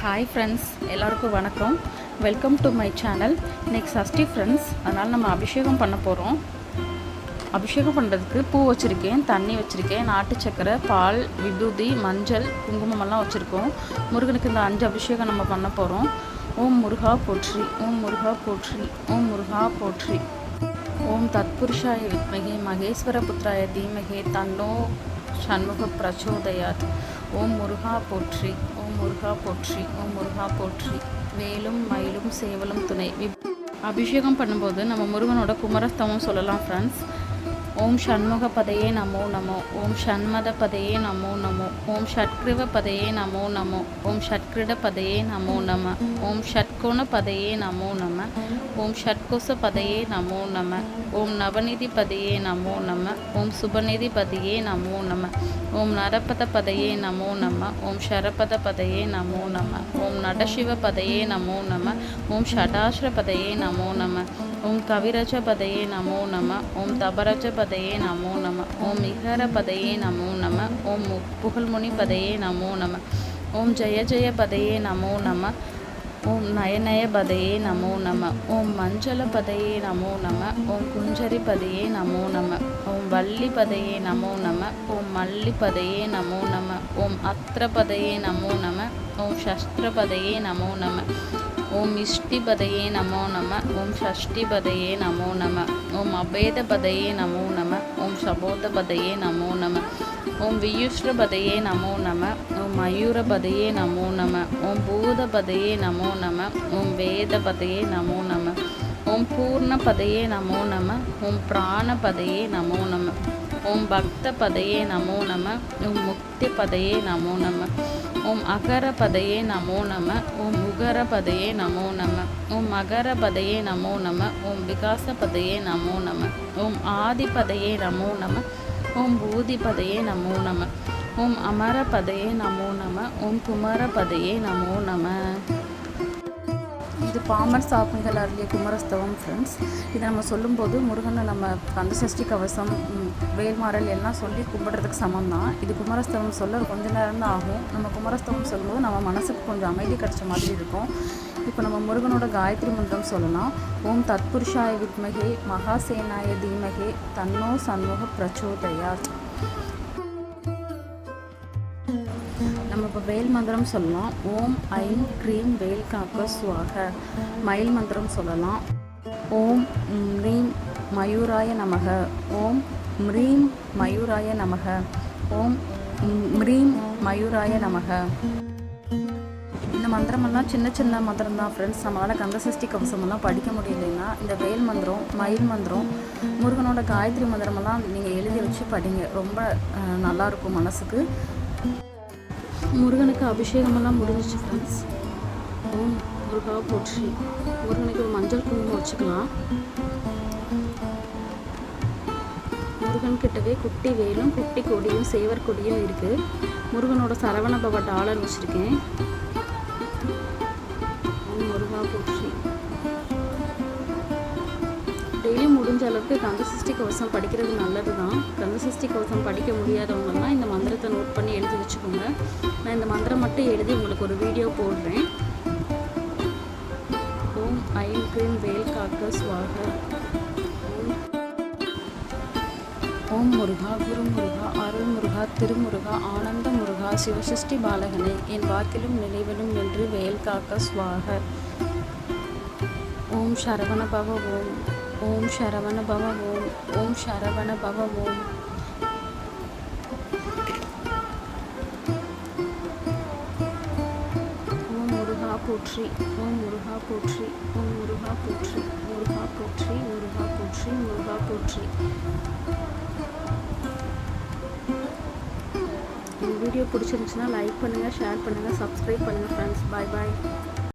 Hi friends, எல்லாருக்கும் வணக்கம். Welcome to my channel. இன்றைக்கி சஷ்டி ஃப்ரெண்ட்ஸ், அதனால் நம்ம அபிஷேகம் பண்ண போகிறோம். அபிஷேகம் பண்ணுறதுக்கு பூ வச்சுருக்கேன், தண்ணி வச்சுருக்கேன், நாட்டு சக்கரை, பால், விபூதி, மஞ்சள், குங்குமமெல்லாம் வச்சுருக்கோம். முருகனுக்கு இந்த 5 அபிஷேகம் நம்ம பண்ண போகிறோம். ஓம் முருகா போற்றி, ஓம் முருகா போற்றி, ஓம் முருகா போற்றி. ஓம் தத்புருஷாய வித்மகே மகேஸ்வர புத்திராய தீமகே தன்னோ சண்முக பிரச்சோதயாத். ஓம் முருகா போற்றி, ஓம் முருகா போற்றி, ஓம் முருகா போற்றி. வேலும் மயிலும் சேவலும் துணை. அபிஷேகம் பண்ணும்போது நம்ம முருகனோட குமரஸ்தவம் சொல்லலாம் ஃப்ரெண்ட்ஸ். ஓம் ஷண்முக பதையே நமோ நமோ, ஓம் ஷண்மத பதையே நமோ நமோ, ஓம் ஷட்கிருவ பதையே நமோ நமோ, ஓம் ஷட்கிருட பதையே நமோ நம, ஓம் ஷட்கோண பதையே நமோ நம, ஓம் ஷட்கோச பதையே நமோ நம, ஓம் நவநிதி பதையே நமோ நம, ஓம் சுபநிதி பதையே நமோ நம, ஓம் நரபத பதையே நமோ நம, ஓம் ஷரபத பதையே நமோ நம, ஓம் நடசிவ பதையே நமோ நம, ஓம் ஷடாஸ்ர பதையே நமோ நம, ஓம் கவிரஜ பதையே நமோ நம, ஓம் தபரஜ பதையே நமோ நம, ஓம் இகர பதையே நமோ நம, ஓம் புகழ்முனி பதையே நமோ நம, ஓம் ஜெய ஜெய பதையே நமோ நம, ஓம் நயநய பதையே நமோ நம, ஓம் மஞ்சள பதையே நமோ நம, ஓம் குஞ்சரி பதையே நமோ நம, ஓம் வள்ளி பதையே நமோ நம, ஓம் மல்லி பதையே நமோ நம, ஓம் அத்திர பதையே நமோ நம, ஓம் சஸ்திர பதையே நமோ நம, ஓம் இஷ்டி பதையே நமோ நம, ஓம் ஷஷ்டி பதையே நமோ நம, ஓம் அபேத பதையே நமோ நம, ஓம் சபோத பதையே நமோ நம, ஓம் வியுஷ்ர பதையே நமோ நம, ஓம் மயூர பதையே நமோ நம, ஓம் பூத பதையே நமோ நம, ஓம் வேத பதையே நமோ நம, ஓம் பூர்ண பதையே நமோ நம, ஓம் பிராண பதையே நமோ நம, ஓம் பக்த பதையே நமோ நம, ஓம் முக்தி பதையே நமோ நம, ஓம் அகர பதையே நமோ நம, ஓம் உகர பதையே நமோ நம, ஓம் மகர பதையே நமோ நம, ஓம் விகாச பதையே நமோ நம, ஓம் ஆதி பதையே நமோ நம, ஓம் பூதி பதையே நமோ நம, ஓம் அமர பதையே நமோ நம, ஓம் குமர பதையே நமோ நம. இது பாமர் சாமிகள் அருளிய குமரஸ்தவம் ஃப்ரெண்ட்ஸ். இதை நம்ம சொல்லும்போது முருகனை நம்ம கந்தசஷ்டி கவசம், வேல்மாறல் எல்லாம் சொல்லி கும்பிட்றதுக்கு சமம் தான். இது குமரஸ்தவம் சொல்ல கொஞ்ச நேரம் தான் ஆகும். நம்ம குமரஸ்தவம் சொல்லும்போது நம்ம மனசுக்கு கொஞ்சம் அமைதி கிடைச்ச மாதிரி இருக்கும். இப்போ நம்ம முருகனோட காயத்ரி மந்திரம் சொல்லலாம். ஓம் தத்புருஷாய வித்மகே மகாசேனாய தீமகே தன்னோ சண்முக பிரச்சோதயாத். நம்ம இப்போ வேல் மந்திரம் சொல்லலாம். ஓம் ஐம் க்ரீம் வேல் காக்க ஸ்வாக. மயில் மந்திரம் சொல்லலாம். ஓம் ம்ரீம் மயூராய நமக, ஓம் ம்ரீம் மயூராய நமக, ஓம் ம்ரீம் மயூராய நமக. இந்த மந்திரமெல்லாம் சின்ன சின்ன மந்திரம் தான் ஃப்ரெண்ட்ஸ். நம்மளால் கந்தசஷ்டி கவசமெல்லாம் படிக்க முடியலைன்னா இந்த வேல் மந்திரம், மயில் மந்திரம், முருகனோட காயத்ரி மந்திரமெல்லாம் நீங்கள் எழுதி வச்சு படிங்க. ரொம்ப நல்லாயிருக்கும் மனசுக்கு. முருகனுக்கு அபிஷேகமெல்லாம் முடிஞ்சிச்சு ஃப்ரெண்ட்ஸ். ஓம் முருகா போற்றி. முருகனுக்கு ஒரு மஞ்சள் குங்குமம் வச்சுக்கலாம். முருகன்கிட்டவே குட்டி வேலும் குட்டி கொடியும் சேவர் கொடியும் இருக்குது. முருகனோட சரவண பவ டாலர் வச்சுருக்கேன். ஓம் முருகா போற்றி. டெய்லியும் முடிஞ்ச அளவுக்கு கந்தசஷ்டி கவசம் படிக்கிறது நல்லது தான். கந்தசஷ்டி கவசம் படிக்க முடியாதவங்கலாம் இந்த மந்திரத்தை நோட் பண்ணி எழுதி வச்சுக்கோங்க. நான் இந்த மந்திரம் மட்டும் எழுதி உங்களுக்கு ஒரு வீடியோ போடுறேன். ஓம் ஐம் க்ரீம் வேல் காக்க ஸ்வாக. ஓம் முருகா, குரு முருகா, அருள் முருகா, திருமுருகா, ஆனந்த முருகா, சிவசஷ்டி பாலகனை என் வாக்கிலும் நினைவிலும் நின்று வேல் காக்க ஸ்வாக. ஓம் சரவண பவ ஓம், ஓம் சரவண பவ ஓம், ஓம் சரவண பவ ஓம். ஓம் முருகா போற்றி, ஓம் முருகா போற்றி, ஓம் முருகா போற்றி, முருகா போற்றி, முருகா போற்றி, முருகா போற்றி. இந்த வீடியோ பிடிச்சிருந்துச்சுன்னா லைக் பண்ணுங்கள், ஷேர் பண்ணுங்கள், சப்ஸ்கிரைப் பண்ணுங்கள் ஃப்ரெண்ட்ஸ். பாய் பாய்.